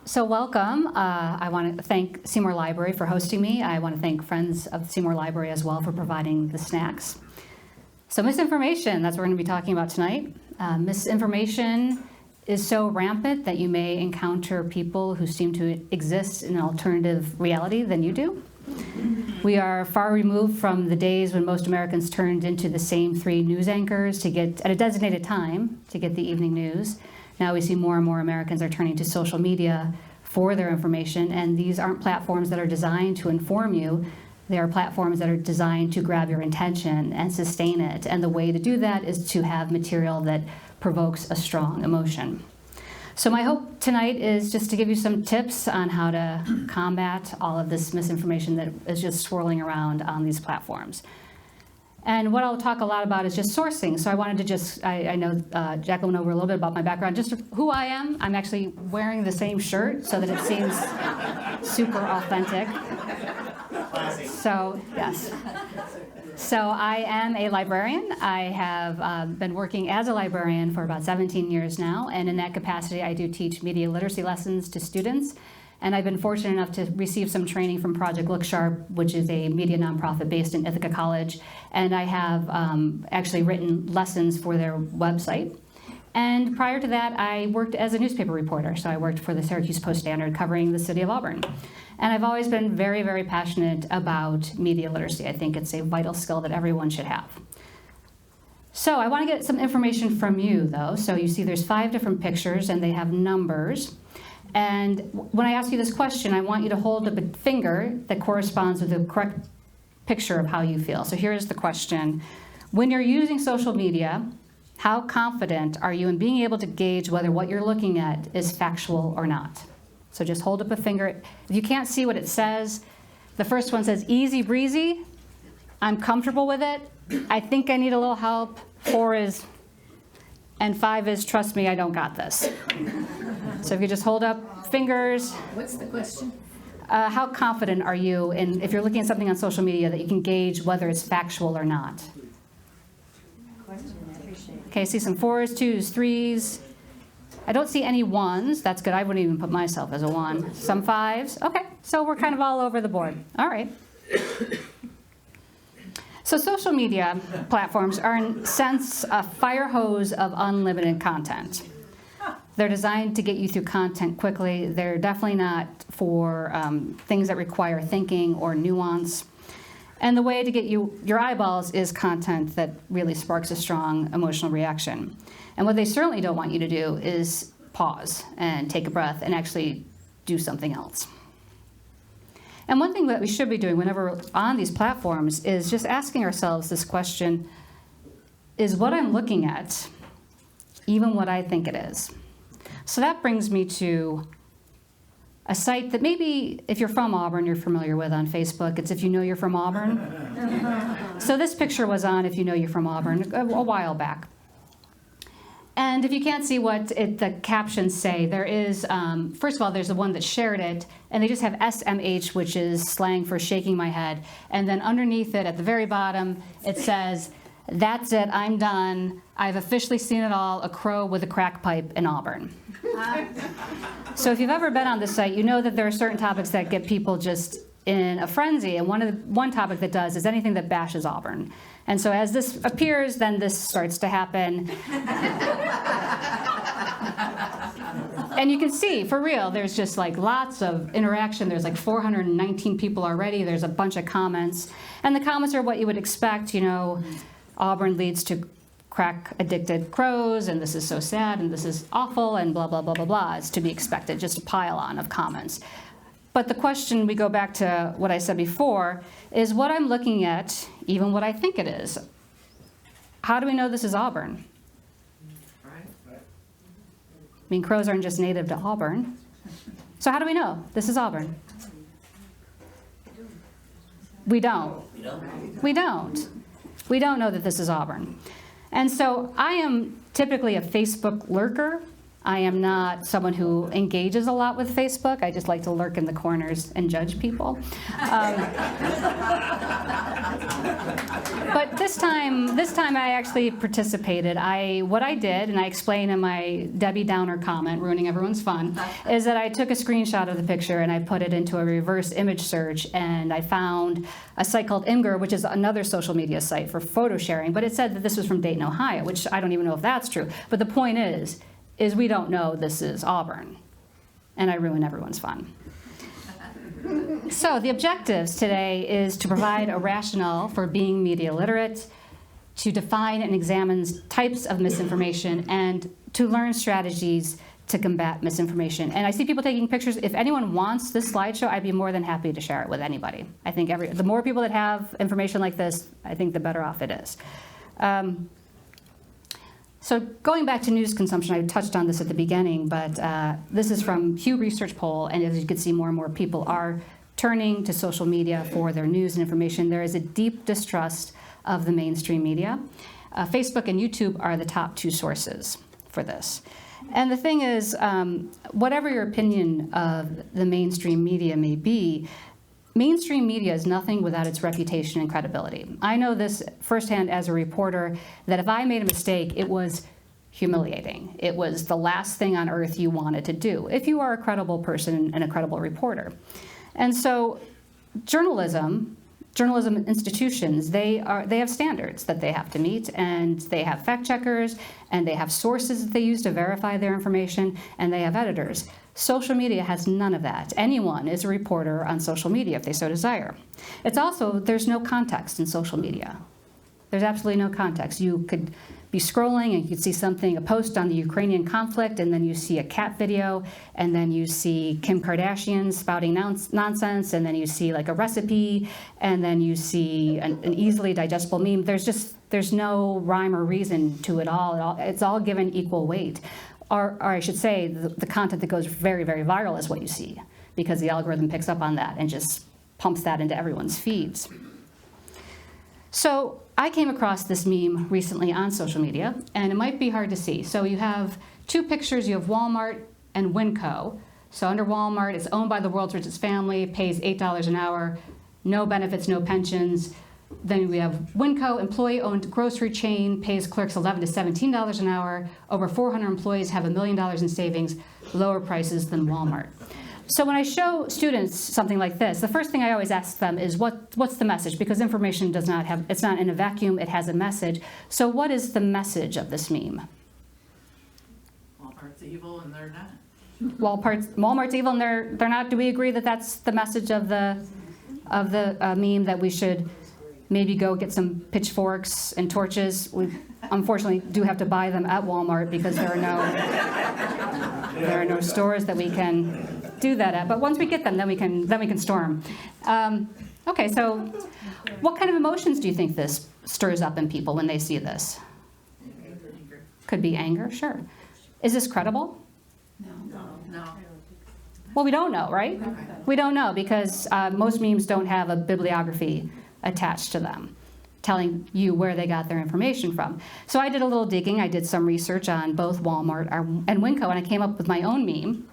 So welcome. I want to thank Seymour Library for hosting me. I want to thank friends of Seymour Library as well for providing the snacks. So misinformation, that's what we're going to be talking about tonight. Misinformation is so rampant that you may encounter people who seem to exist in an alternative reality than you do. We are far removed from the days when most Americans turned into the same 3 news anchors to get, at a designated time, to get the evening news. Now we see more and more Americans are turning to social media for their information, and these aren't platforms that are designed to inform you. They are platforms that are designed to grab your attention and sustain it, and the way to do that is to have material that provokes a strong emotion. So my hope tonight is just to give you some tips on how to combat all of this misinformation that is just swirling around on these platforms. And what I'll talk a lot about is just sourcing. So I wanted to just, I know Jacqueline went over a little bit about my background, just who I am. I'm actually wearing the same shirt so that it seems super authentic. So, yes. So I am a librarian. I have been working as a librarian for about 17 years now, and in that capacity I do teach media literacy lessons to students. And I've been fortunate enough to receive some training from Project Look Sharp, which is a media nonprofit based in Ithaca College. And I have actually written lessons for their website. And prior to that, I worked as a newspaper reporter. So I worked for the Syracuse Post-Standard covering the city of Auburn. And I've always been very, very passionate about media literacy. I think it's a vital skill that everyone should have. So I want to get some information from you, though. So you see there's 5 different pictures, and they have numbers. And when I ask you this question, I want you to hold up a finger that corresponds with the correct picture of how you feel. So here's the question. When you're using social media, how confident are you in being able to gauge whether what you're looking at is factual or not? So just hold up a finger. If you can't see what it says, the first one says easy breezy. I'm comfortable with it. I think I need a little help. 4 is, and 5 is, trust me, I don't got this. So if you just hold up fingers. What's the question? How confident are you in, if you're looking at something on social media, that you can gauge whether it's factual or not? Okay, I see some 4s, 2s, 3s. I don't see any 1s. That's good. I wouldn't even put myself as a 1. Some 5s. Okay, so we're kind of all over the board. All right. So social media platforms are, in a sense, a fire hose of unlimited content. They're designed to get you through content quickly. They're definitely not for things that require thinking or nuance. And the way to get your eyeballs is content that really sparks a strong emotional reaction. And what they certainly don't want you to do is pause and take a breath and actually do something else. And one thing that we should be doing whenever we're on these platforms is just asking ourselves this question, is what I'm looking at even what I think it is? So that brings me to a site that maybe if you're from Auburn, you're familiar with on Facebook. It's If You Know You're From Auburn. So this picture was on If You Know You're From Auburn a while back. And if you can't see what the captions say, there is, first of all, there's the one that shared it, and they just have SMH, which is slang for shaking my head. And then underneath it, at the very bottom, it says, "That's it, I'm done. I've officially seen it all, a crow with a crack pipe in Auburn." So if you've ever been on this site, you know that there are certain topics that get people just in a frenzy, and one topic that does is anything that bashes Auburn. And so as this appears, then this starts to happen. And you can see, for real, there's just like lots of interaction. There's like 419 people already. There's a bunch of comments. And the comments are what you would expect, you know, Auburn leads to crack-addicted crows, and this is so sad, and this is awful, and blah, blah, blah, blah, blah. It's to be expected, just a pile-on of comments. But the question, we go back to what I said before, is what I'm looking at, even what I think it is. How do we know this is Auburn? I mean, crows aren't just native to Auburn. So how do we know this is Auburn? We don't. We don't. We don't know that this is Auburn. And so I am typically a Facebook lurker. I am not someone who engages a lot with Facebook. I just like to lurk in the corners and judge people. But this time I actually participated. What I did, and I explained in my Debbie Downer comment, ruining everyone's fun, is that I took a screenshot of the picture and I put it into a reverse image search, and I found a site called Imgur, which is another social media site for photo sharing, but it said that this was from Dayton, Ohio, which I don't even know if that's true. But the point is we don't know this is Auburn, and I ruin everyone's fun. So the objectives today is to provide a rationale for being media literate, to define and examine types of misinformation, and to learn strategies to combat misinformation. And I see people taking pictures. If anyone wants this slideshow, I'd be more than happy to share it with anybody. I think the more people that have information like this, I think the better off it is. So going back to news consumption, I touched on this at the beginning, but this is from Pew Research poll, and as you can see, more and more people are turning to social media for their news and information. There is a deep distrust of the mainstream media. Facebook and YouTube are the top two sources for this. And the thing is, whatever your opinion of the mainstream media may be, mainstream media is nothing without its reputation and credibility. I know this firsthand as a reporter, that if I made a mistake, it was humiliating. It was the last thing on earth you wanted to do, if you are a credible person and a credible reporter. And so journalism institutions, they have standards that they have to meet, and they have fact checkers, and they have sources that they use to verify their information, and they have editors. Social media has none of that. Anyone is a reporter on social media if they so desire. It's also, there's no context in social media. There's absolutely no context. You could be scrolling and you could see something, a post on the Ukrainian conflict, and then you see a cat video, and then you see Kim Kardashian spouting nonsense, and then you see like a recipe, and then you see an easily digestible meme. There's no rhyme or reason to it all. It's all given equal weight. Or I should say, the content that goes very, very viral is what you see, because the algorithm picks up on that and just pumps that into everyone's feeds. So I came across this meme recently on social media, and it might be hard to see. So you have two pictures. You have Walmart and Winco. So under Walmart, it's owned by the world's richest family, pays $8 an hour, no benefits, no pensions. Then we have Winco, employee-owned grocery chain, pays clerks $11 to $17 an hour. Over 400 employees have $1 million in savings, lower prices than Walmart. So when I show students something like this, the first thing I always ask them is, what's the message? Because information it's not in a vacuum, it has a message. So what is the message of this meme? Walmart's evil and they're not. Walmart's evil and they're not. Do we agree that that's the message of the meme, that we should maybe go get some pitchforks and torches? We unfortunately do have to buy them at Walmart because there are no stores that we can do that at. But once we get them, then we can store them. Okay, so what kind of emotions do you think this stirs up in people when they see this? Could be anger, sure. Is this credible? No. Well, we don't know, right? We don't know because most memes don't have a bibliography attached to them, telling you where they got their information from. So I did a little digging. I did some research on both Walmart and Winco, and I came up with my own meme.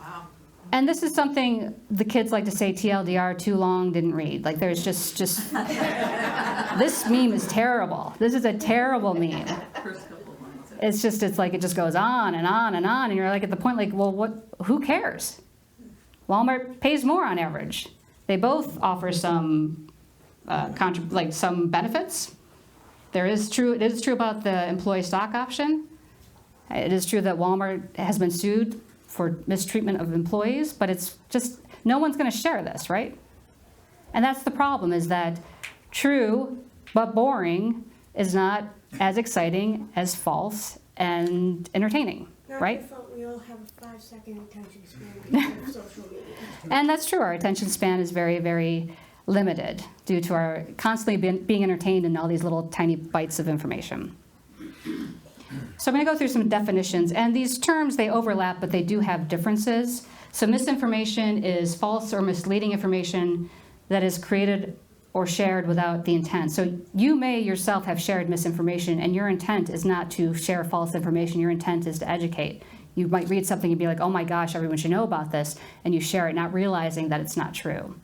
Wow. And this is something the kids like to say, TLDR, too long, didn't read. Like there's just this meme is terrible. This is a terrible meme. It's like it just goes on and on and on, and you're like at the point like, well, who cares? Walmart pays more on average. They both offer some some benefits. It is true about the employee stock option. It is true that Walmart has been sued for mistreatment of employees, but it's just, no one's going to share this, right? And that's the problem, is that true but boring is not as exciting as false and entertaining, right? We all have a 5-second attention span because of social media. And that's true. Our attention span is very, very limited due to our constantly being entertained in all these little tiny bites of information. So I'm going to go through some definitions. And these terms, they overlap, but they do have differences. So misinformation is false or misleading information that is created or shared without the intent. So you may yourself have shared misinformation, and your intent is not to share false information. Your intent is to educate. You might read something and be like, oh my gosh, everyone should know about this, and you share it, not realizing that it's not true.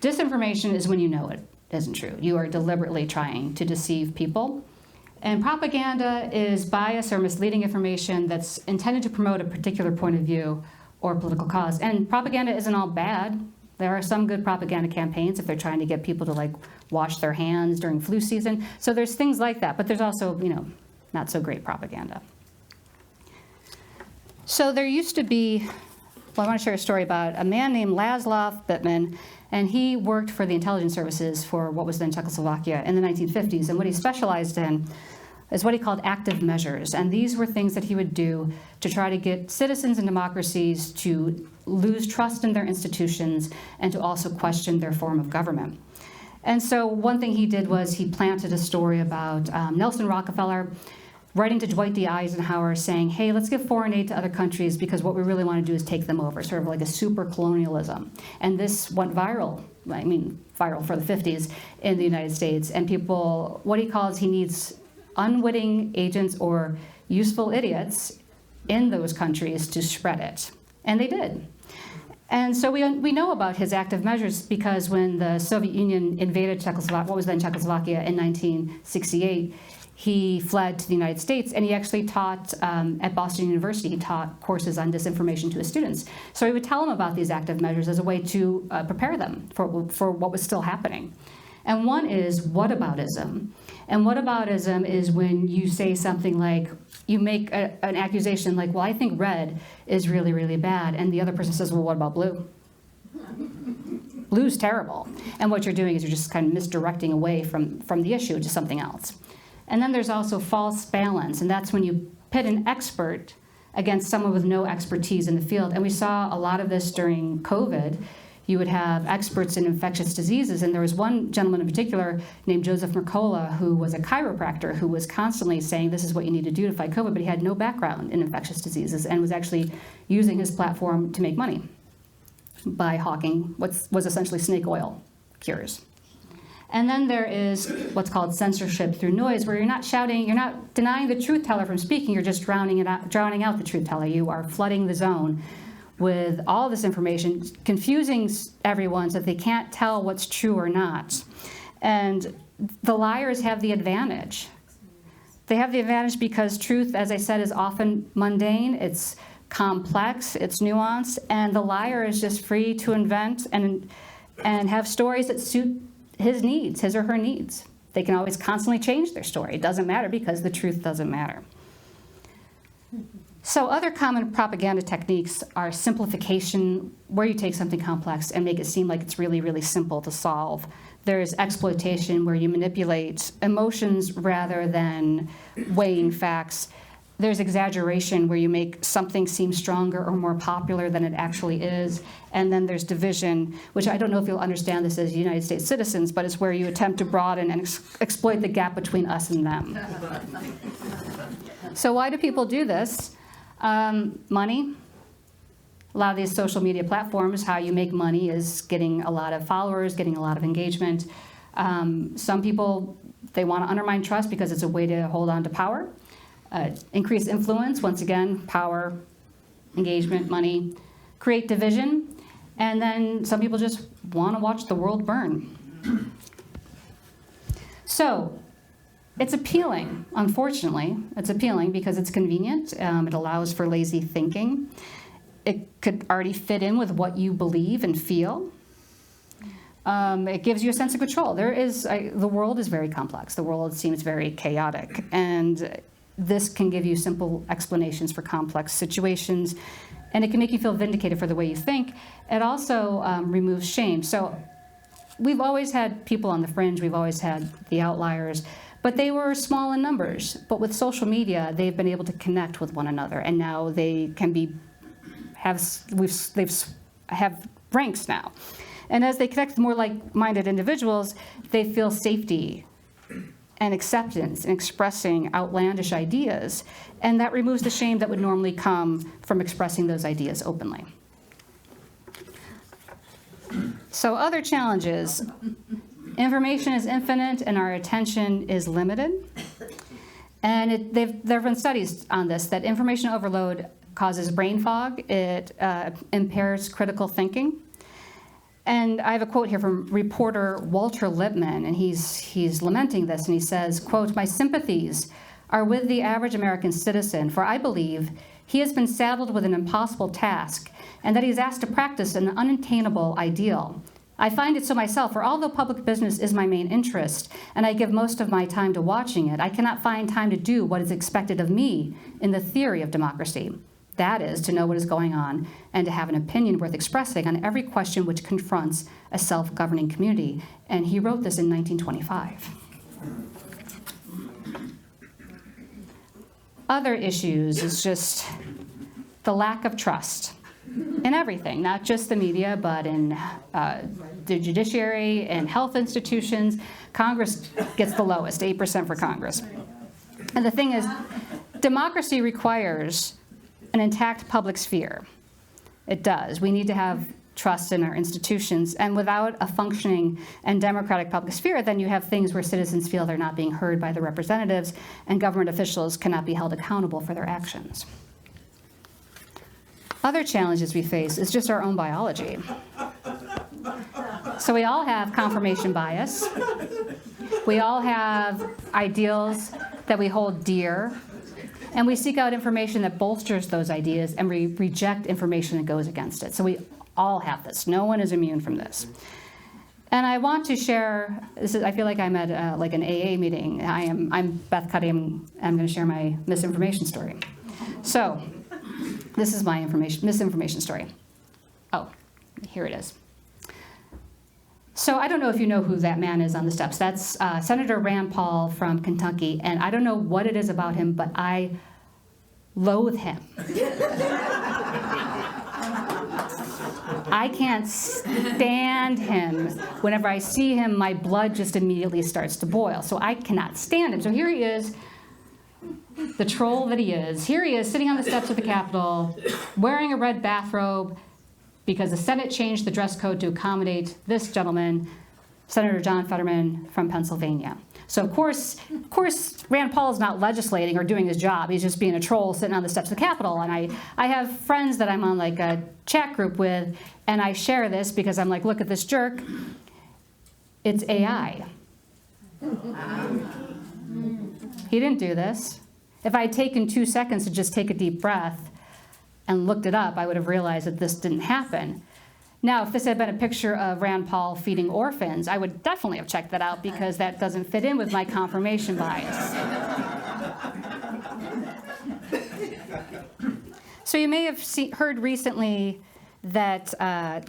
Disinformation is when you know it isn't true. You are deliberately trying to deceive people. And propaganda is bias or misleading information that's intended to promote a particular point of view or political cause. And propaganda isn't all bad. There are some good propaganda campaigns if they're trying to get people to like wash their hands during flu season. So there's things like that, but there's also, not so great propaganda. So there used to be, I want to share a story about a man named Laszlo Bittman, and he worked for the intelligence services for what was then Czechoslovakia in the 1950s. And what he specialized in is what he called active measures. And these were things that he would do to try to get citizens and democracies to lose trust in their institutions and to also question their form of government. And so one thing he did was he planted a story about Nelson Rockefeller writing to Dwight D. Eisenhower saying, hey, let's give foreign aid to other countries because what we really want to do is take them over, sort of like a super colonialism. And this went viral, viral for the 50s in the United States. And people, what he needs unwitting agents or useful idiots in those countries to spread it. And they did. And so we know about his active measures because when the Soviet Union invaded what was then Czechoslovakia in 1968, he fled to the United States, and he actually taught at Boston University. He taught courses on disinformation to his students. So he would tell them about these active measures as a way to prepare them for what was still happening. And one is whataboutism. And whataboutism is when you say something like, you make an accusation like, well, I think red is really, really bad. And the other person says, well, what about blue? Blue's terrible. And what you're doing is you're just kind of misdirecting away from the issue to something else. And then there's also false balance, and that's when you pit an expert against someone with no expertise in the field. And we saw a lot of this during COVID. You would have experts in infectious diseases, and there was one gentleman in particular named Joseph Mercola, who was a chiropractor who was constantly saying this is what you need to do to fight COVID, but he had no background in infectious diseases and was actually using his platform to make money by hawking what was essentially snake oil cures. And then there is what's called censorship through noise, where you're not shouting, you're not denying the truth teller from speaking, you're just drowning out the truth teller. You are flooding the zone with all this information, confusing everyone so that they can't tell what's true or not. And the liars have the advantage. They have the advantage because truth, as I said, is often mundane, it's complex, it's nuanced, and the liar is just free to invent and have stories that suit his or her needs. They can always constantly change their story. It doesn't matter because the truth doesn't matter. So other common propaganda techniques are simplification, where you take something complex and make it seem like it's really, really simple to solve. There's exploitation, where you manipulate emotions rather than weighing facts. There's exaggeration, where you make something seem stronger or more popular than it actually is. And then there's division, which I don't know if you'll understand this as United States citizens, but it's where you attempt to broaden and exploit the gap between us and them. So why do people do this? Money. A lot of these social media platforms, how you make money is getting a lot of followers, getting a lot of engagement. Some people, they want to undermine trust because it's a way to hold on to power. Increase influence, once again, power, engagement, money. Create division, and then some people just want to watch the world burn. So it's appealing, unfortunately. It's appealing because it's convenient. It allows for lazy thinking. It could already fit in with what you believe and feel. It gives you a sense of control. The world is very complex. The world seems very chaotic, and this can give you simple explanations for complex situations, and it can make you feel vindicated for the way you think. It also removes shame. So we've always had people on the fringe, we've always had the outliers, but they were small in numbers. But with social media, they've been able to connect with one another, and now they can have ranks now. And as they connect with more like-minded individuals, they feel safety and acceptance in expressing outlandish ideas, and that removes the shame that would normally come from expressing those ideas openly. So other challenges, Information is infinite and our attention is limited. And there have been studies on this, that information overload causes brain fog, it impairs critical thinking. And I have a quote here from reporter Walter Lippmann, and he's lamenting this, and he says, quote, "My sympathies are with the average American citizen, for I believe he has been saddled with an impossible task, and that he is asked to practice an unattainable ideal. I find it so myself, for although public business is my main interest, and I give most of my time to watching it, I cannot find time to do what is expected of me in the theory of democracy. That is, to know what is going on and to have an opinion worth expressing on every question which confronts a self-governing community." And he wrote this in 1925. Other issues is just the lack of trust in everything, not just the media, but in the judiciary and health institutions. Congress gets the lowest, 8% for Congress. And the thing is, democracy requires an intact public sphere. It does. We need to have trust in our institutions. And without a functioning and democratic public sphere, then you have things where citizens feel they're not being heard by the representatives, and government officials cannot be held accountable for their actions. Other challenges we face is just our own biology. So we all have confirmation bias. We all have ideals that we hold dear. And we seek out information that bolsters those ideas, and we reject information that goes against it. So we all have this. No one is immune from this. And I want to share, I feel like I'm at like an AA meeting. I'm Beth Cuddy, I'm going to share my misinformation story. So this is my misinformation story. Oh, here it is. So I don't know if you know who that man is on the steps. That's Senator Rand Paul from Kentucky, and I don't know what it is about him, but I loathe him. I can't stand him. Whenever I see him, my blood just immediately starts to boil. So I cannot stand him. So here he is, the troll that he is. Here he is, sitting on the steps of the Capitol, wearing a red bathrobe, because the Senate changed the dress code to accommodate this gentleman, Senator John Fetterman from Pennsylvania. So of course, Rand Paul is not legislating or doing his job. He's just being a troll sitting on the steps of the Capitol. And I have friends that I'm on like a chat group with, and I share this because I'm like, look at this jerk. It's AI. He didn't do this. If I had taken 2 seconds to just take a deep breath and looked it up, I would have realized that this didn't happen. Now, if this had been a picture of Rand Paul feeding orphans, I would definitely have checked that out, because that doesn't fit in with my confirmation bias. So you may have heard recently that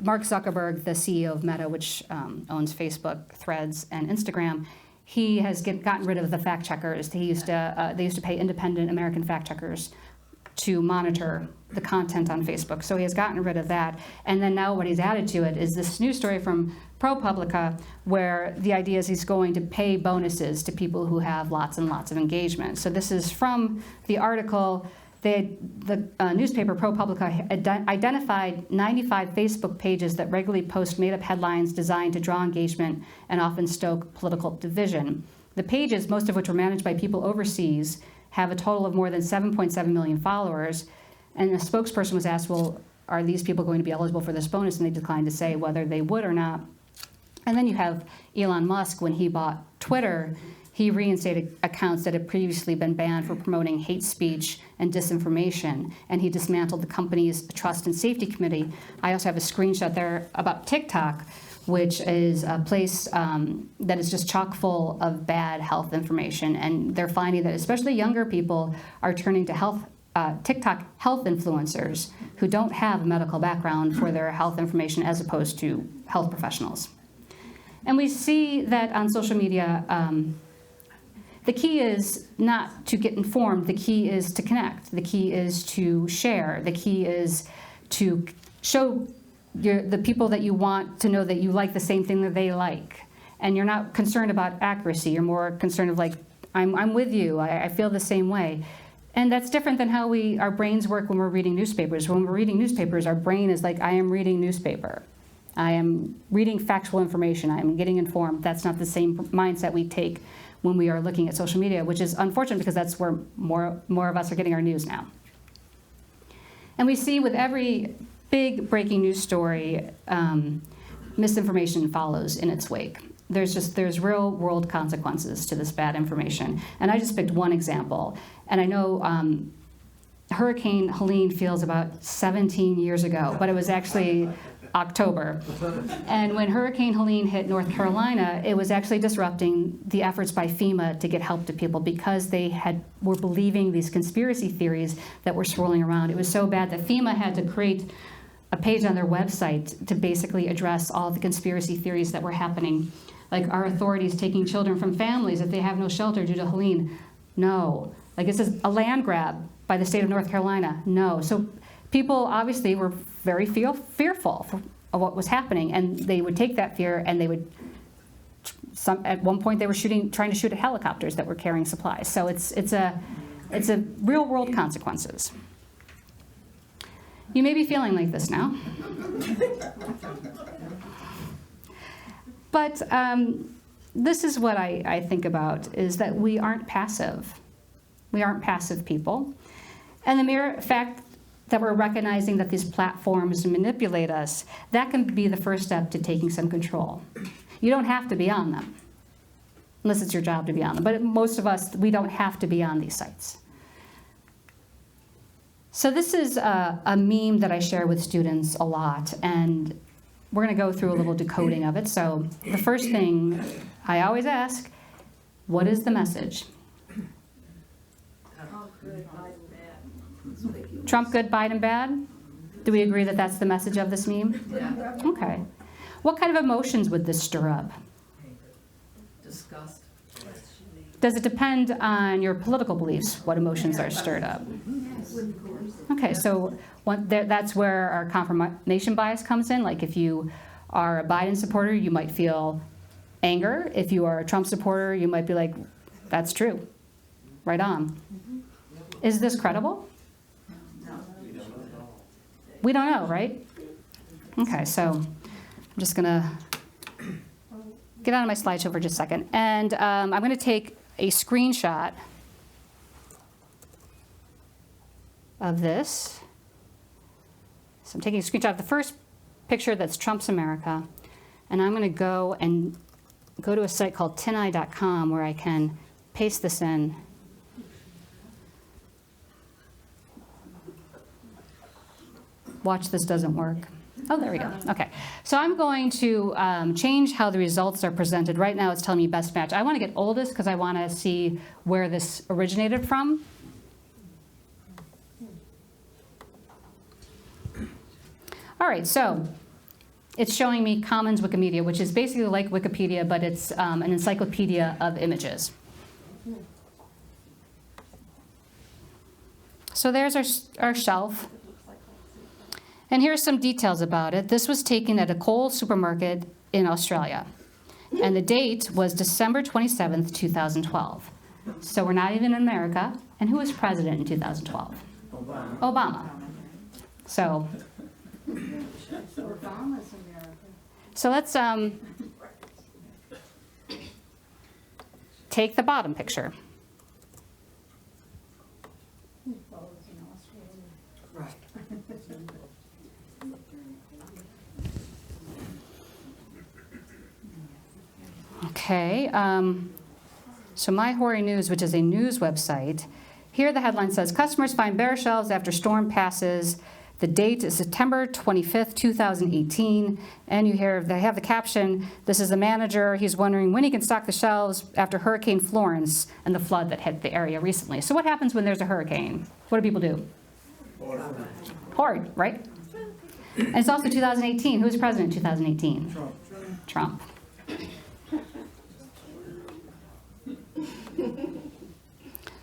Mark Zuckerberg, the CEO of Meta, which owns Facebook, Threads, and Instagram, he has gotten rid of the fact checkers. They used to pay independent American fact checkers to monitor the content on Facebook. So he has gotten rid of that. And then now what he's added to it is this news story from ProPublica, where the idea is he's going to pay bonuses to people who have lots and lots of engagement. So this is from the article. The newspaper ProPublica identified 95 Facebook pages that regularly post made-up headlines designed to draw engagement and often stoke political division. The pages, most of which were managed by people overseas, have a total of more than 7.7 million followers. And a spokesperson was asked, well, are these people going to be eligible for this bonus? And they declined to say whether they would or not. And then you have Elon Musk. When he bought Twitter, he reinstated accounts that had previously been banned for promoting hate speech and disinformation, and he dismantled the company's Trust and Safety Committee. I also have a screenshot there about TikTok, which is a place that is just chock full of bad health information. And they're finding that especially younger people are turning to TikTok health influencers who don't have a medical background for their health information, as opposed to health professionals. And we see that on social media, the key is not to get informed. The key is to connect. The key is to share. The key is to show the people that you want to know that you like the same thing that they like. And you're not concerned about accuracy. You're more concerned of like, I'm with you. I feel the same way. And that's different than how our brains work when we're reading newspapers. When we're reading newspapers, our brain is like, I am reading newspaper. I am reading factual information. I am getting informed. That's not the same mindset we take when we are looking at social media, which is unfortunate because that's where more of us are getting our news now. And we see with every big breaking news story, misinformation follows in its wake. There's real world consequences to this bad information. And I just picked one example. And I know Hurricane Helene feels about 17 years ago, but it was actually October. And when Hurricane Helene hit North Carolina, it was actually disrupting the efforts by FEMA to get help to people because they were believing these conspiracy theories that were swirling around. It was so bad that FEMA had to create a page on their website to basically address all the conspiracy theories that were happening. Like, are authorities taking children from families if they have no shelter due to Helene? No. Like, this is a land grab by the state of North Carolina? No. So people obviously were very fearful of what was happening, and they would take that fear and they would, at one point they were trying to shoot at helicopters that were carrying supplies. So it's a real world consequences. You may be feeling like this now. But this is what I think about, is that we aren't passive. We aren't passive people. And the mere fact that we're recognizing that these platforms manipulate us, that can be the first step to taking some control. You don't have to be on them, unless it's your job to be on them. But most of us, we don't have to be on these sites. So this is a meme that I share with students a lot, and we're going to go through a little decoding of it. So the first thing I always ask, what is the message? Trump good, Biden bad? Do we agree that that's the message of this meme? Yeah. Okay. What kind of emotions would this stir up? Disgust. Does it depend on your political beliefs, what emotions are stirred up? Okay, so that's where our confirmation bias comes in. Like, if you are a Biden supporter, you might feel anger. If you are a Trump supporter, you might be like, that's true. Right on. Is this credible? We don't know, right? Okay, so I'm just going to get out of my slideshow for just a second. And I'm going to take a screenshot of this. So I'm taking a screenshot of the first picture that's Trump's America. And I'm going to go to a site called tineye.com where I can paste this in. Watch, this doesn't work. Oh, there we go. Okay. So I'm going to change how the results are presented. Right now it's telling me best match. I want to get oldest because I want to see where this originated from. All right, so it's showing me Commons Wikimedia, which is basically like Wikipedia, but it's an encyclopedia of images. So there's our shelf. And here's some details about it. This was taken at a Coles supermarket in Australia. And the date was December 27th, 2012. So we're not even in America. And who was president in 2012? Obama. So Obama's America. So let's take the bottom picture. Right. Okay, so My Hoary News, which is a news website, here the headline says, customers find bare shelves after storm passes. The date is September 25th, 2018. And they have the caption, this is the manager. He's wondering when he can stock the shelves after Hurricane Florence and the flood that hit the area recently. So what happens when there's a hurricane? What do people do? Hoard, right? And it's also 2018. Who was president in 2018? Trump.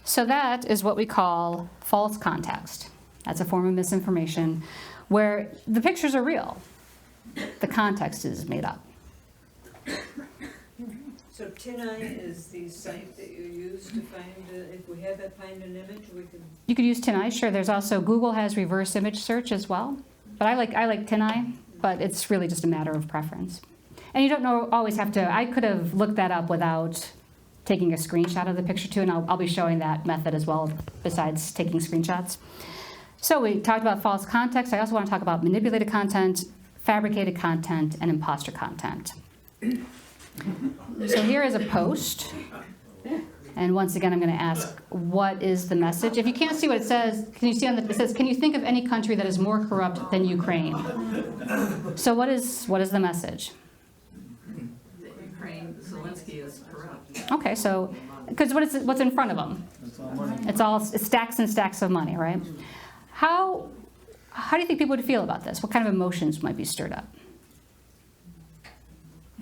So that is what we call false context. That's a form of misinformation where the pictures are real. The context is made up. So TinEye is the site that you use to find, if we have to find an image, we can... You could use TinEye, sure. There's also, Google has reverse image search as well. But I like TinEye. but it's really just a matter of preference. And you don't always have to, I could have looked that up without taking a screenshot of the picture too, and I'll be showing that method as well, besides taking screenshots. So we talked about false context. I also want to talk about manipulated content, fabricated content, and imposter content. So here is a post. And once again, I'm going to ask, what is the message? If you can't see what it says, can you see on the, it says, can you think of any country that is more corrupt than Ukraine? So what is the message? The Ukraine, Zelensky is corrupt. Okay, so, because what's in front of them? It's stacks and stacks of money, right? How do you think people would feel about this? What kind of emotions might be stirred up?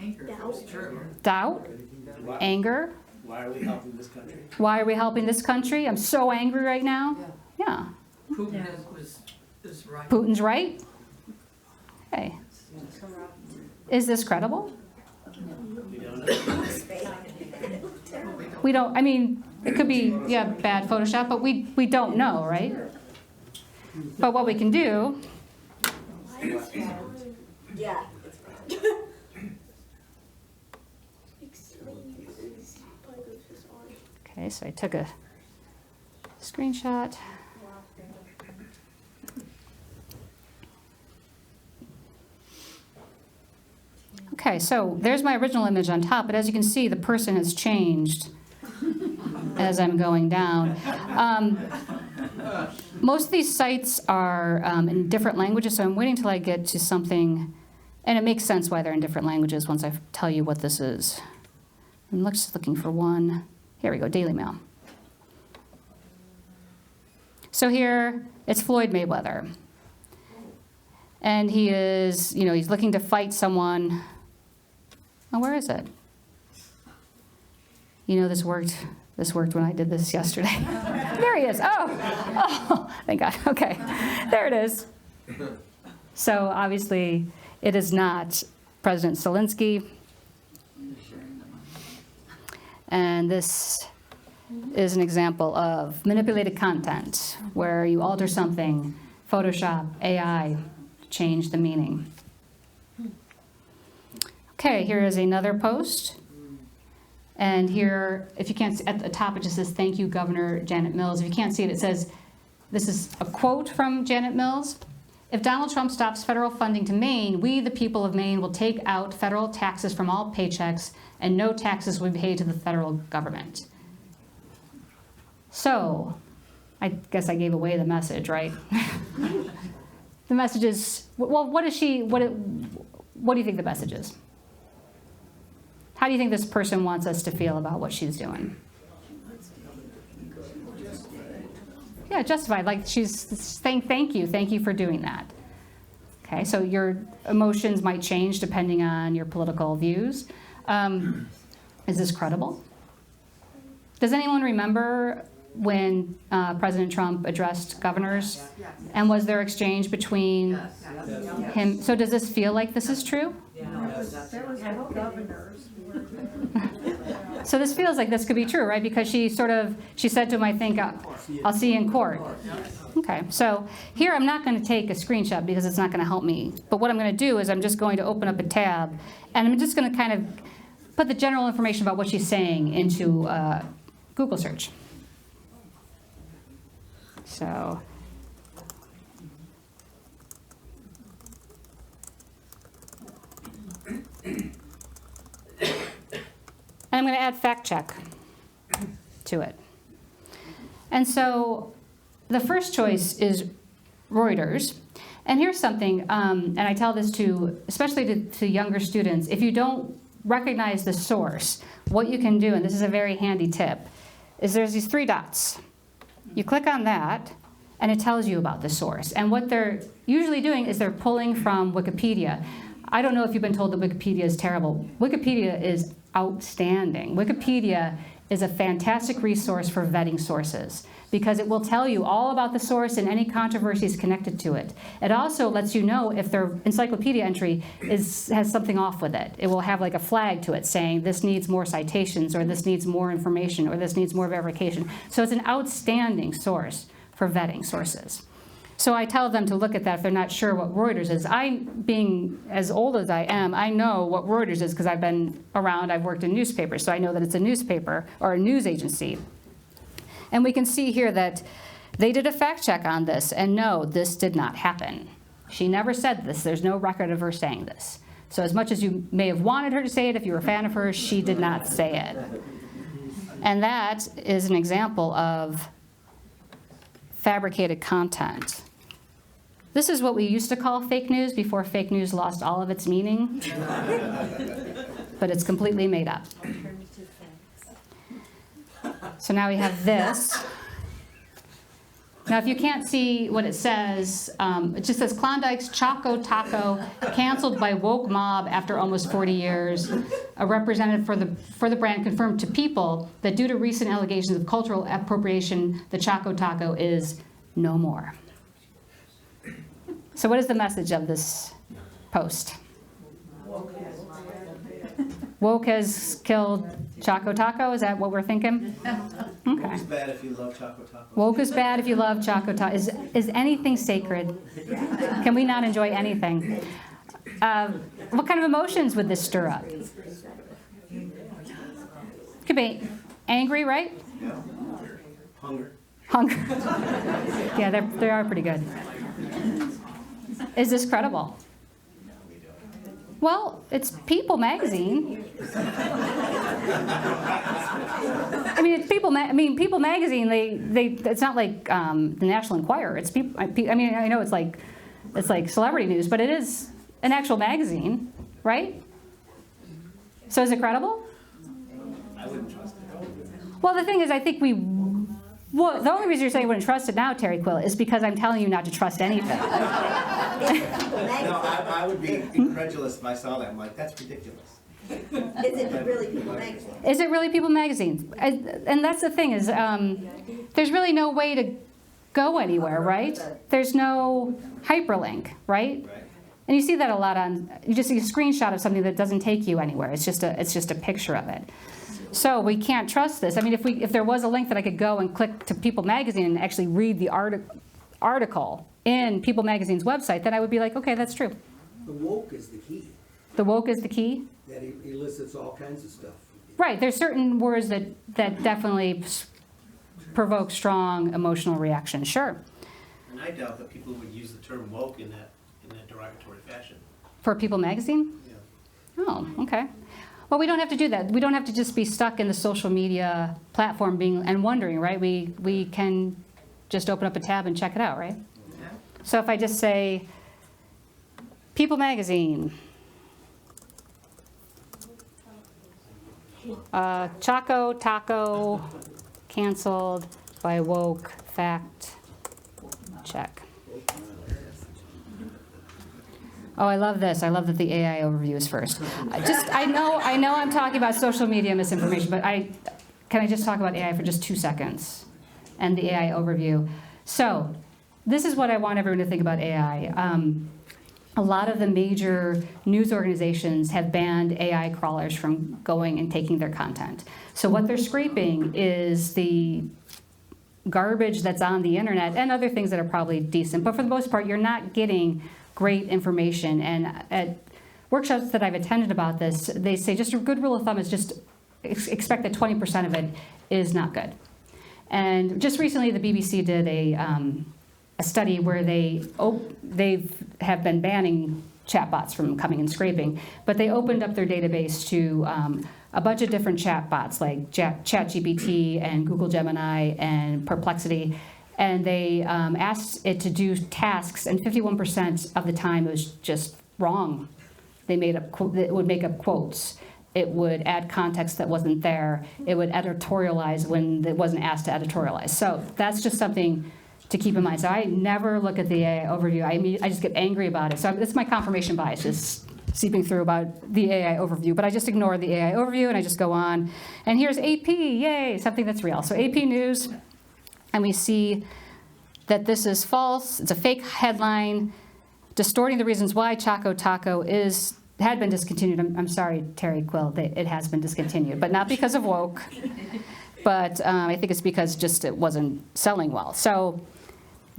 Anger is true. Doubt? Anger? Why are we helping this country? Why are we helping this country? I'm so angry right now. Yeah. Putin is right. Putin's right? Okay. Is this credible? We don't know. We don't, I mean, it could be, yeah, bad Photoshop, but we don't know, right? But what we can do, Yeah. okay, so I took a screenshot. Okay, so there's my original image on top, but as you can see, the person has changed as I'm going down. Most of these sites are in different languages, so I'm waiting till I get to something, and it makes sense why they're in different languages once I tell you what this is. I'm just looking for one. Here we go, Daily Mail. So here, it's Floyd Mayweather. And he is, he's looking to fight someone. Oh, where is it? This worked. This worked when I did this yesterday. There he is. Oh, thank God. Okay, there it is. So obviously, it is not President Zelensky. And this is an example of manipulated content, where you alter something, Photoshop, AI, change the meaning. Okay, here is another post. And here, if you can't see, at the top it just says, "Thank you, Governor Janet Mills." If you can't see it, it says, this is a quote from Janet Mills. "If Donald Trump stops federal funding to Maine, we, the people of Maine, will take out federal taxes from all paychecks, and no taxes will be paid to the federal government." So, I guess I gave away the message, right? The message is, well, what do you think the message is? How do you think this person wants us to feel about what she's doing? Yeah, justified. Like she's saying thank you for doing that. Okay, so your emotions might change depending on your political views. Is this credible? Does anyone remember when President Trump addressed governors? And was there exchange between him? So does this feel like this is true? There was no governors. So this feels like this could be true, right? Because she said to him, I think, I'll see you in court. Okay, so here I'm not going to take a screenshot because it's not going to help me. But what I'm going to do is I'm just going to open up a tab, and I'm just going to kind of put the general information about what she's saying into Google search. So and I'm going to add fact check to it. And so the first choice is Reuters. And here's something, and I tell this especially to younger students, if you don't recognize the source, what you can do, and this is a very handy tip, is there's these 3 dots. You click on that, and it tells you about the source. And what they're usually doing is they're pulling from Wikipedia. I don't know if you've been told that Wikipedia is terrible. Wikipedia is outstanding. Wikipedia is a fantastic resource for vetting sources because it will tell you all about the source and any controversies connected to it. It also lets you know if their encyclopedia entry has something off with it. It will have like a flag to it saying this needs more citations, or this needs more information, or this needs more verification. So it's an outstanding source for vetting sources. So I tell them to look at that if they're not sure what Reuters is. Being as old as I am, I know what Reuters is because I've been around, I've worked in newspapers, so I know that it's a newspaper or a news agency. And we can see here that they did a fact check on this, and no, this did not happen. She never said this. There's no record of her saying this. So as much as you may have wanted her to say it, if you were a fan of hers, she did not say it. And that is an example of fabricated content. This is what we used to call fake news before fake news lost all of its meaning. But it's completely made up. Alternative facts. So now we have this. Now, if you can't see what it says, it just says Klondike's Choco Taco canceled by woke mob after almost 40 years. A representative for the brand confirmed to People that due to recent allegations of cultural appropriation, the Choco Taco is no more. So what is the message of this post? Woke has killed Choco Taco? Is that what we're thinking? Okay. It's bad if you love Choco Taco. Woke is bad if you love Choco Taco. Is anything sacred? Can we not enjoy anything? What kind of emotions would this stir up? Could be angry, right? Yeah. Hunger. Hunger. Yeah, they are pretty good. Is this credible? Well, it's People magazine. I mean, it's People. People magazine. It's not like the National Enquirer. It's People. I mean, I know it's like celebrity news, but it is an actual magazine, right? So is it credible? I wouldn't trust it. Well, the thing is, I think well, the only reason you're saying you wouldn't trust it now, Terry Quill, is because I'm telling you not to trust anything. No, I would be incredulous if I saw that. I'm like, that's ridiculous. Is it really People magazine? Is it really People magazine? And that's the thing is, there's really no way to go anywhere, right? There's no hyperlink, right? Right. And you see that a lot you just see a screenshot of something that doesn't take you anywhere. It's just a picture of it. So we can't trust this. I mean, if there was a link that I could go and click to People magazine and actually read the article in People magazine's website, then I would be like, okay, that's true. The woke is the key, The woke is the key. that elicits all kinds of stuff. Right, there's certain words that definitely provoke strong emotional reaction, sure. And I doubt that people would use the term woke in that derogatory fashion. For People magazine? Yeah. Oh, okay. Well, we don't have to do that. We don't have to just be stuck in the social media platform and wondering, right? We can just open up a tab and check it out, right? Yeah. So if I just say, People magazine, Choco Taco canceled by woke, fact check. Oh, I love this. I love that the AI overview is first. I know I'm talking about social media misinformation, but can I just talk about AI for just 2 seconds and the AI overview? So this is what I want everyone to think about AI. A lot of the major news organizations have banned AI crawlers from going and taking their content. So what they're scraping is the garbage that's on the internet and other things that are probably decent. But for the most part, you're not getting great information. And at workshops that I've attended about this, they say just a good rule of thumb is just expect that 20% of it is not good. And just recently, the BBC did a study where they have been banning chatbots from coming and scraping, but they opened up their database to a bunch of different chatbots like ChatGPT and Google Gemini and Perplexity, and they asked it to do tasks, and 51% of the time it was just wrong. It would make up quotes. It would add context that wasn't there. It would editorialize when it wasn't asked to editorialize. So that's just something to keep in mind. So I never look at the AI overview. I just get angry about it. So it's my confirmation bias just seeping through about the AI overview. But I just ignore the AI overview and I just go on. And here's AP, yay, something that's real. So AP News, and we see that this is false. It's a fake headline, distorting the reasons why Choco Taco had been discontinued. I'm sorry, Terry Quill, it has been discontinued, but not because of woke. But I think it's because just it wasn't selling well. So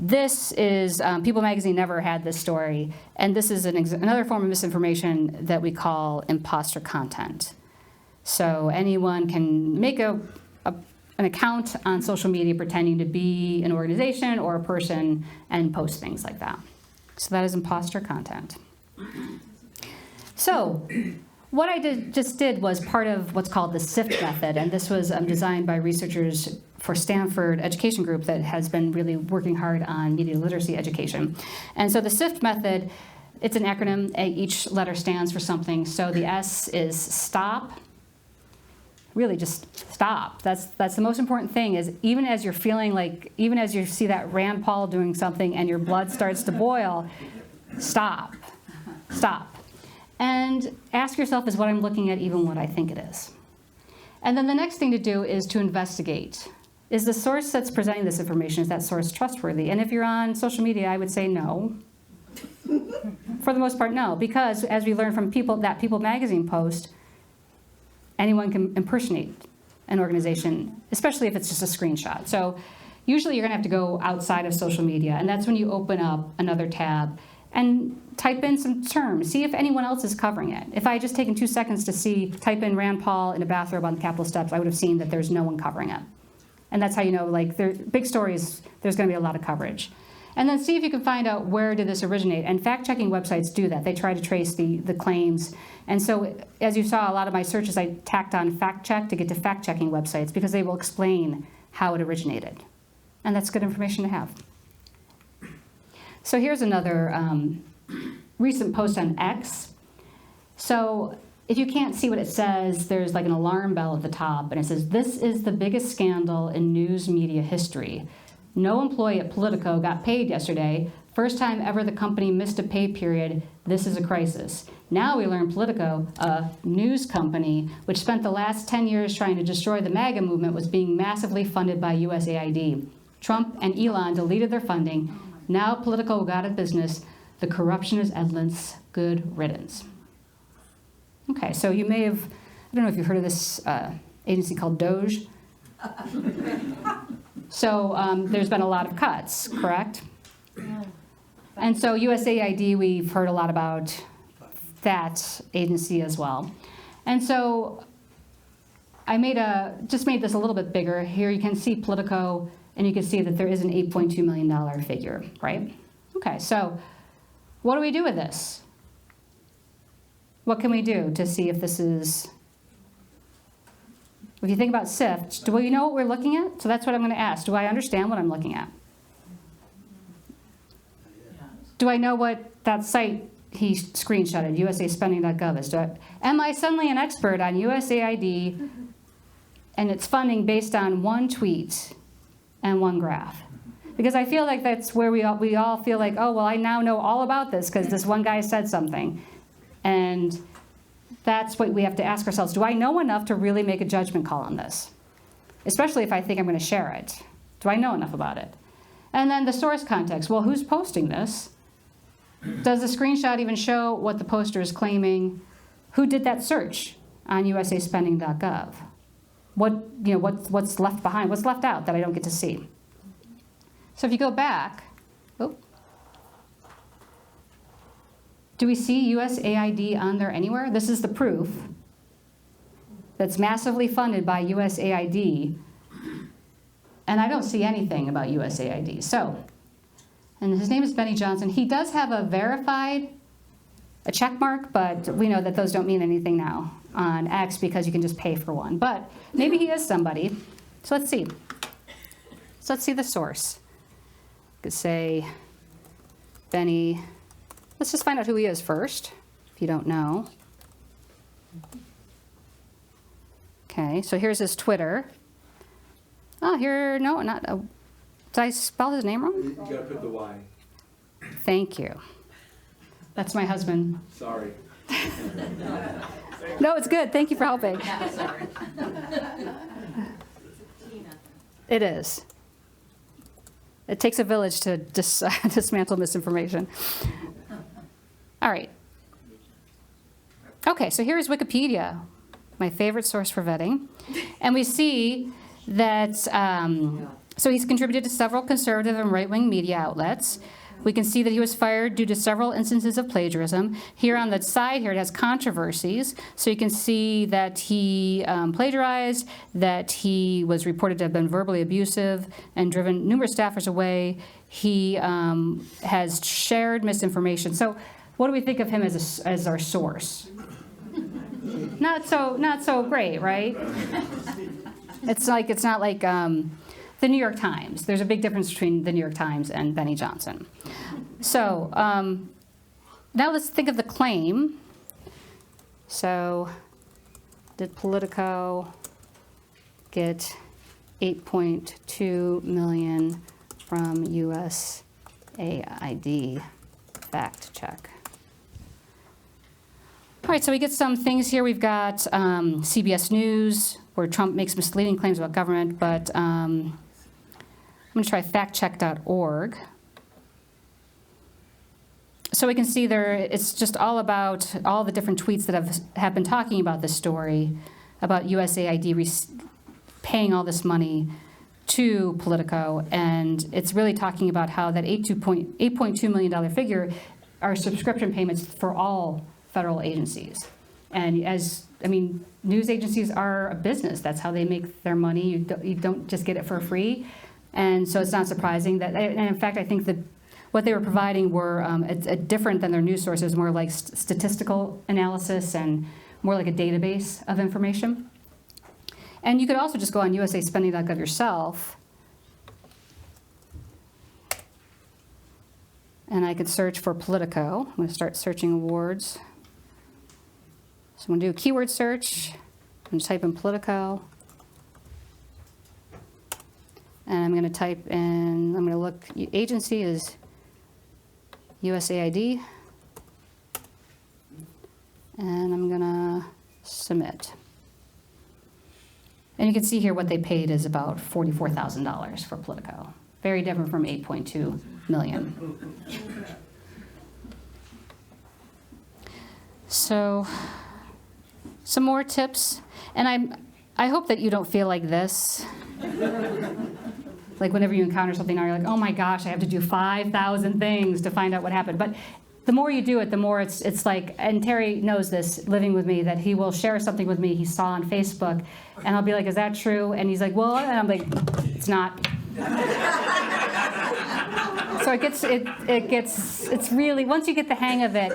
This is, People Magazine never had this story, and this is another form of misinformation that we call imposter content. So anyone can make an account on social media pretending to be an organization or a person and post things like that. So that is imposter content. So what I just did was part of what's called the SIFT method, and this was designed by researchers for Stanford Education Group that has been really working hard on media literacy education. And so the SIFT method, it's an acronym. Each letter stands for something. So the S is stop. Really just stop. That's the most important thing, is even as you're feeling like, even as you see that Rand Paul doing something and your blood starts to boil, stop. Stop. And ask yourself, is what I'm looking at even what I think it is? And then the next thing to do is to investigate. Is the source that's presenting this information, is that source trustworthy? And if you're on social media, I would say no. For the most part, no. Because as we learned from that People Magazine post, anyone can impersonate an organization, especially if it's just a screenshot. So usually you're going to have to go outside of social media, and that's when you open up another tab and type in some terms. See if anyone else is covering it. If I had just taken 2 seconds to type in Rand Paul in a bathrobe on the Capitol steps, I would have seen that there's no one covering it. And that's how you know, like, big stories, there's going to be a lot of coverage. And then see if you can find out where did this originate. And fact-checking websites do that. They try to trace the claims. And so, as you saw, a lot of my searches, I tacked on fact-check to get to fact-checking websites because they will explain how it originated. And that's good information to have. So here's another recent post on X. So if you can't see what it says, there's like an alarm bell at the top, and it says, "This is the biggest scandal in news media history. No employee at Politico got paid yesterday. First time ever the company missed a pay period. This is a crisis." Now we learn Politico, a news company, which spent the last 10 years trying to destroy the MAGA movement, was being massively funded by USAID. Trump and Elon deleted their funding. Now Politico got out of business. The corruption is endless. Good riddance. Okay, so you may have, I don't know if you've heard of this agency called Doge. So there's been a lot of cuts, correct? And so USAID, we've heard a lot about that agency as well. And so I just made this a little bit bigger. Here you can see Politico, and you can see that there is an $8.2 million figure, right? Okay, so what do we do with this? What can we do to see if this is, if you think about SIFT, do we know what we're looking at? So that's what I'm going to ask. Do I understand what I'm looking at? Do I know what that site he screenshotted, usaspending.gov, is? Am I suddenly an expert on USAID and its funding based on one tweet and one graph? Because I feel like that's where we all feel like, oh, well, I now know all about this because this one guy said something. And that's what we have to ask ourselves. Do I know enough to really make a judgment call on this? Especially if I think I'm going to share it. Do I know enough about it? And then the source context. Well, who's posting this? Does the screenshot even show what the poster is claiming? Who did that search on usaspending.gov? What's left behind? What's left out that I don't get to see? So if you go back, do we see USAID on there anywhere? This is the proof that's massively funded by USAID, and I don't see anything about USAID. So, and his name is Benny Johnson. He does have a check mark, but we know that those don't mean anything now on X because you can just pay for one. But maybe he is somebody. So let's see. So let's see the source. I could say Benny. Let's just find out who he is first, if you don't know. Okay, so here's his Twitter. Oh, did I spell his name wrong? You gotta put the Y. Thank you. That's my husband. Sorry. No, it's good. Thank you for helping. Sorry. It is. It takes a village to dismantle misinformation. All right. Okay, so here's Wikipedia, my favorite source for vetting. And we see that So he's contributed to several conservative and right-wing media outlets. We can see that he was fired due to several instances of plagiarism. Here on the side here, it has controversies. So you can see that he plagiarized, that he was reported to have been verbally abusive and driven numerous staffers away. He has shared misinformation. So what do we think of him as our source? Not so great, right? It's not like the New York Times. There's a big difference between the New York Times and Benny Johnson. So now let's think of the claim. So did Politico get 8.2 million from USAID? Fact check. All right, so we get some things here. We've got CBS News, where Trump makes misleading claims about government, but I'm going to try factcheck.org. So we can see there, it's just all about all the different tweets that have been talking about this story, about USAID paying all this money to Politico, and it's really talking about how that $8.2 million figure are subscription payments for all federal agencies. And news agencies are a business. That's how they make their money. You don't just get it for free. And so it's not surprising that, and in fact, I think that what they were providing were different than their news sources, more like statistical analysis and more like a database of information. And you could also just go on usaspending.gov yourself, and I could search for Politico. I'm going to start searching awards. So I'm going to do a keyword search. I'm going to type in Politico. And I'm going to type in, I'm going to look, agency is USAID. And I'm going to submit. And you can see here what they paid is about $44,000 for Politico. Very different from 8.2 million. So, some more tips. And I hope that you don't feel like this. Like whenever you encounter something, now you're like, oh my gosh, I have to do 5,000 things to find out what happened. But the more you do it, the more it's like, and Terry knows this, living with me, that he will share something with me he saw on Facebook, and I'll be like, is that true? And he's like, well, and I'm like, it's not. So it's really, once you get the hang of it,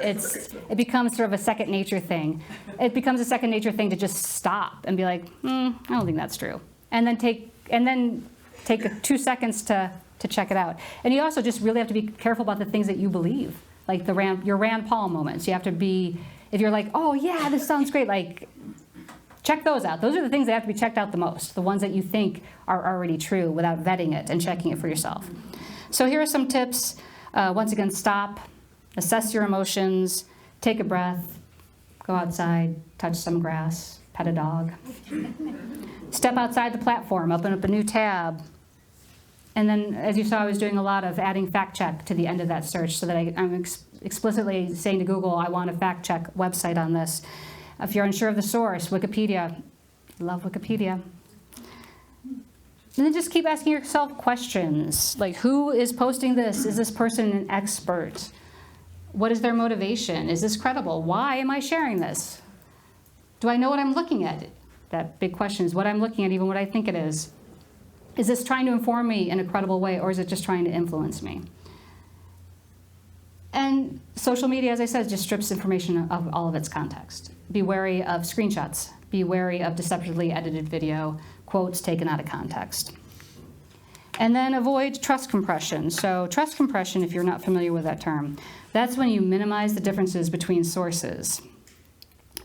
it becomes sort of a second nature thing. It becomes a second nature thing to just stop and be like, I don't think that's true. And then take 2 seconds to check it out. And you also just really have to be careful about the things that you believe, like your Rand Paul moments. You have to be, if you're like, oh yeah, this sounds great, like, check those out. Those are the things that have to be checked out the most, the ones that you think are already true without vetting it and checking it for yourself. So here are some tips. Once again, stop, assess your emotions, take a breath, go outside, touch some grass, pet a dog. Step outside the platform, open up a new tab. And then, as you saw, I was doing a lot of adding fact check to the end of that search so that I'm explicitly saying to Google, I want a fact check website on this. If you're unsure of the source, Wikipedia. Love Wikipedia. And then just keep asking yourself questions, like who is posting this? Is this person an expert? What is their motivation? Is this credible? Why am I sharing this? Do I know what I'm looking at? That big question is what I'm looking at, even what I think it is. Is this trying to inform me in a credible way, or is it just trying to influence me? And social media, as I said, just strips information of all of its context. Be wary of screenshots. Be wary of deceptively edited video, quotes taken out of context. And then avoid trust compression. So trust compression, if you're not familiar with that term, that's when you minimize the differences between sources.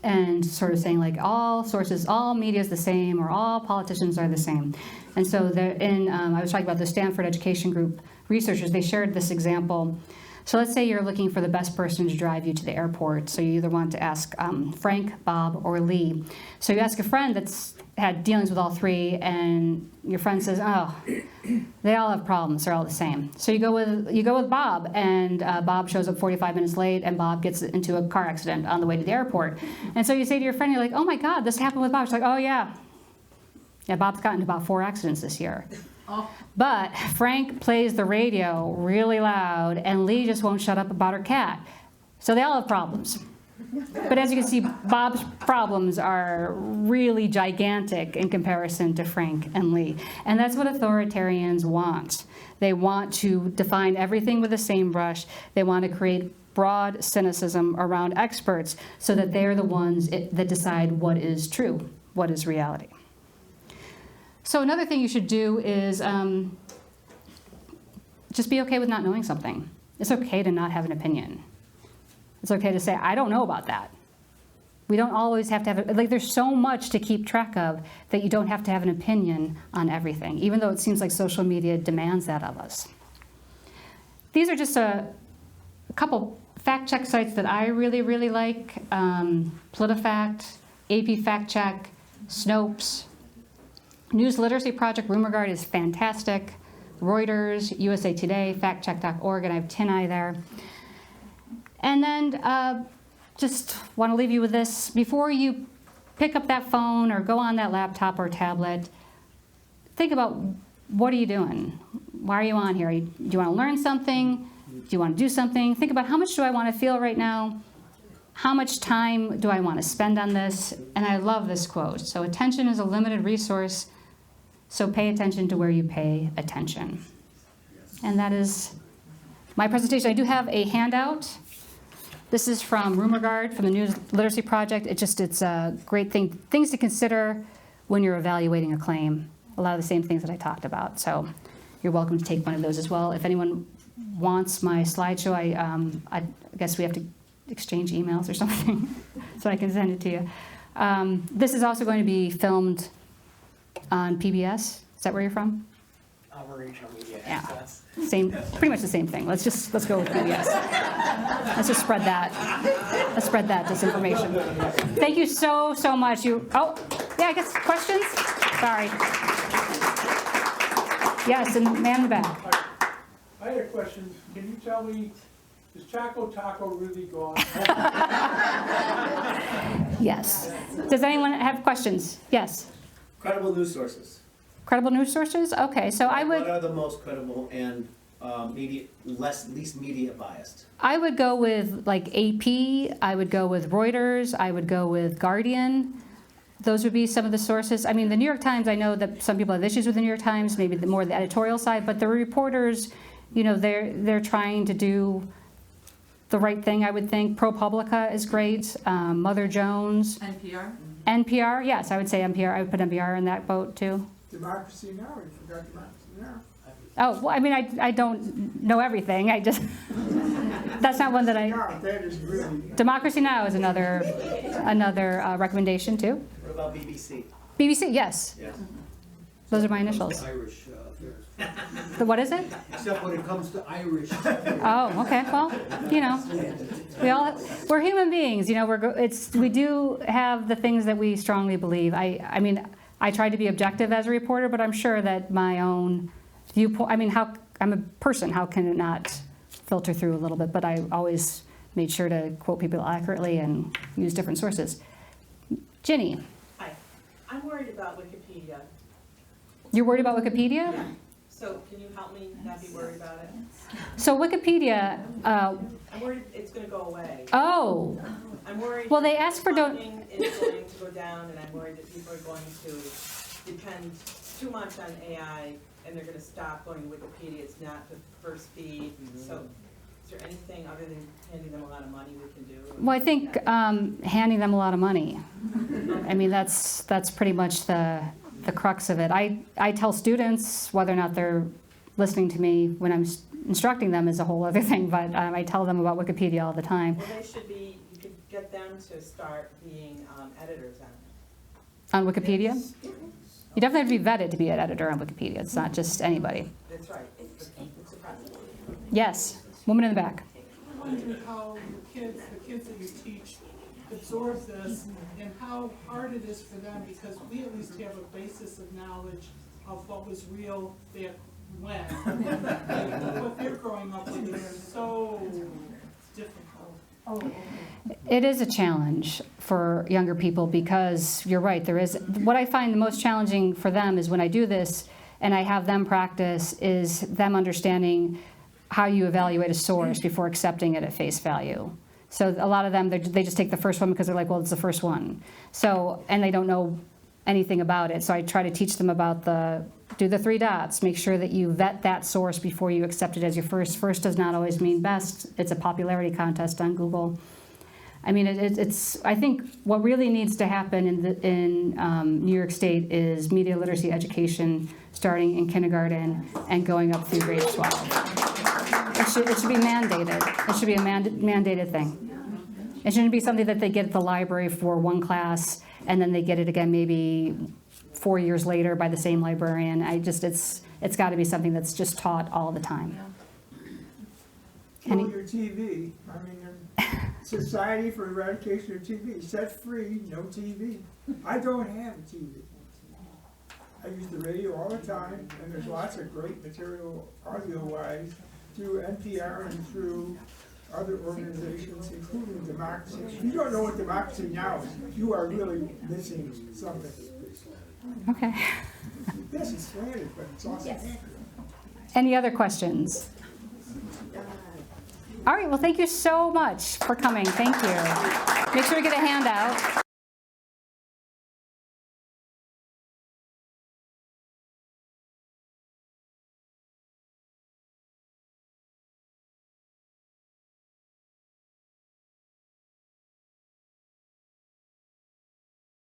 And sort of saying like all sources, all media is the same, or all politicians are the same. And so I was talking about the Stanford Education Group researchers, they shared this example. So let's say you're looking for the best person to drive you to the airport. So you either want to ask Frank, Bob, or Lee. So you ask a friend that's had dealings with all three, and your friend says, oh, they all have problems, they're all the same. So you go with Bob, and Bob shows up 45 minutes late, and Bob gets into a car accident on the way to the airport. And so you say to your friend, you're like, oh my God, this happened with Bob. She's like, oh yeah. Yeah, Bob's gotten into about 4 accidents this year. Oh. But Frank plays the radio really loud, and Lee just won't shut up about her cat. So they all have problems. But as you can see, Bob's problems are really gigantic in comparison to Frank and Lee. And that's what authoritarians want. They want to define everything with the same brush. They want to create broad cynicism around experts so that they're the ones that decide what is true, what is reality. So another thing you should do is just be okay with not knowing something. It's okay to not have an opinion. It's okay to say, I don't know about that. We don't always have to have, like there's so much to keep track of that you don't have to have an opinion on everything, even though it seems like social media demands that of us. These are just a couple fact check sites that I really, really like. PolitiFact, AP Fact Check, Snopes. News Literacy Project, RumorGuard is fantastic. Reuters, USA Today, factcheck.org, and I have TinEye there. And then just want to leave you with this. Before you pick up that phone or go on that laptop or tablet, think about what are you doing? Why are you on here? Do you want to learn something? Do you want to do something? Think about how much do I want to feel right now? How much time do I want to spend on this? And I love this quote. So attention is a limited resource, so pay attention to where you pay attention. And that is my presentation. I do have a handout. This is from RumorGuard, from the News Literacy Project. It's a great thing, things to consider when you're evaluating a claim. A lot of the same things that I talked about. So you're welcome to take one of those as well. If anyone wants my slideshow, I guess we have to exchange emails or something so I can send it to you. This is also going to be filmed on PBS. Is that where you're from? Our regional media Yeah. access. Same, pretty much the same thing. Let's go with PBS. Let's just spread that. Let's spread that disinformation. Thank you so much. I guess questions? Sorry. Yes, and man in the back. I had a question. Can you tell me, is Choco Taco really gone? Yes. Does anyone have questions? Yes. Credible news sources. Credible news sources? Okay, so I What would are the most credible and least media biased? I would go with like AP. I would go with Reuters. I would go with Guardian. Those would be some of the sources. I mean, the New York Times, I know that some people have issues with the New York Times, maybe more the editorial side, but the reporters, they're trying to do the right thing, I would think. ProPublica is great. Mother Jones. NPR? NPR, yes, I would say NPR. I would put NPR in that boat too. Democracy Now, you forgot Democracy Now. Oh, well, I mean, I don't know everything. I just, that's not one that I, Yeah, that is really. Democracy Now! Is another recommendation too. What about BBC? BBC, yes. Yes. Those are my initials. Irish affairs. What is it? Except when it comes to Irish. Oh, okay, well, we're human beings, we do have the things that we strongly believe. I mean, I try to be objective as a reporter, but I'm sure that my own viewpoint, I'm a person, how can it not filter through a little bit? But I always made sure to quote people accurately and use different sources. Ginny, Hi, I'm worried about Wikipedia. you're worried about Wikipedia? So can you help me not be worried about it? So Wikipedia, I'm worried it's gonna go away. oh, I'm worried. Well, they ask for funding is going to go down, and I'm worried that people are going to depend too much on AI, and they're gonna stop going to Wikipedia. It's not the first feed. So is there anything other than handing them a lot of money we can do? well, I think handing them a lot of money. I mean, that's pretty much the crux of it. I tell students, whether or not they're listening to me when I'm instructing them is a whole other thing, but I tell them about Wikipedia all the time. Well, they should be, you could get them to start being editors on it. On Wikipedia? You definitely have to be vetted to be an editor on Wikipedia. It's not just anybody. That's right. It's a process. Yes, woman in the back. I'm wondering how the kids that you teach absorb this and how hard it is for them, because we at least have a basis of knowledge of what was real back when. And what they're growing up with is so difficult. It is a challenge for younger people because you're right, there is, what I find the most challenging for them is when I do this and I have them practice is them understanding how you evaluate a source before accepting it at face value. So a lot of them, they just take the first one because they're like, well, it's the first one. So, and they don't know anything about it. So I try to teach them about do the 3 dots, make sure that you vet that source before you accept it as your first. First does not always mean best. It's a popularity contest on Google. I mean, I think what really needs to happen in New York State is media literacy education starting in kindergarten and going up through grade 12. It should be mandated. It should be a mandated thing. It shouldn't be something that they get at the library for one class and then they get it again maybe 4 years later by the same librarian. It's got to be something that's just taught all the time. Kill your TV. I mean, Society for Eradication of TV. Set free, no TV. I don't have a TV. I use the radio all the time, and there's lots of great material audio-wise through NPR and through other organizations, including Democracy. If you don't know what Democracy Now! Is, you are really missing something. Okay. Yes, it's slanted, but it's awesome. Any other questions? All right, well, thank you so much for coming. Thank you. Make sure to get a handout.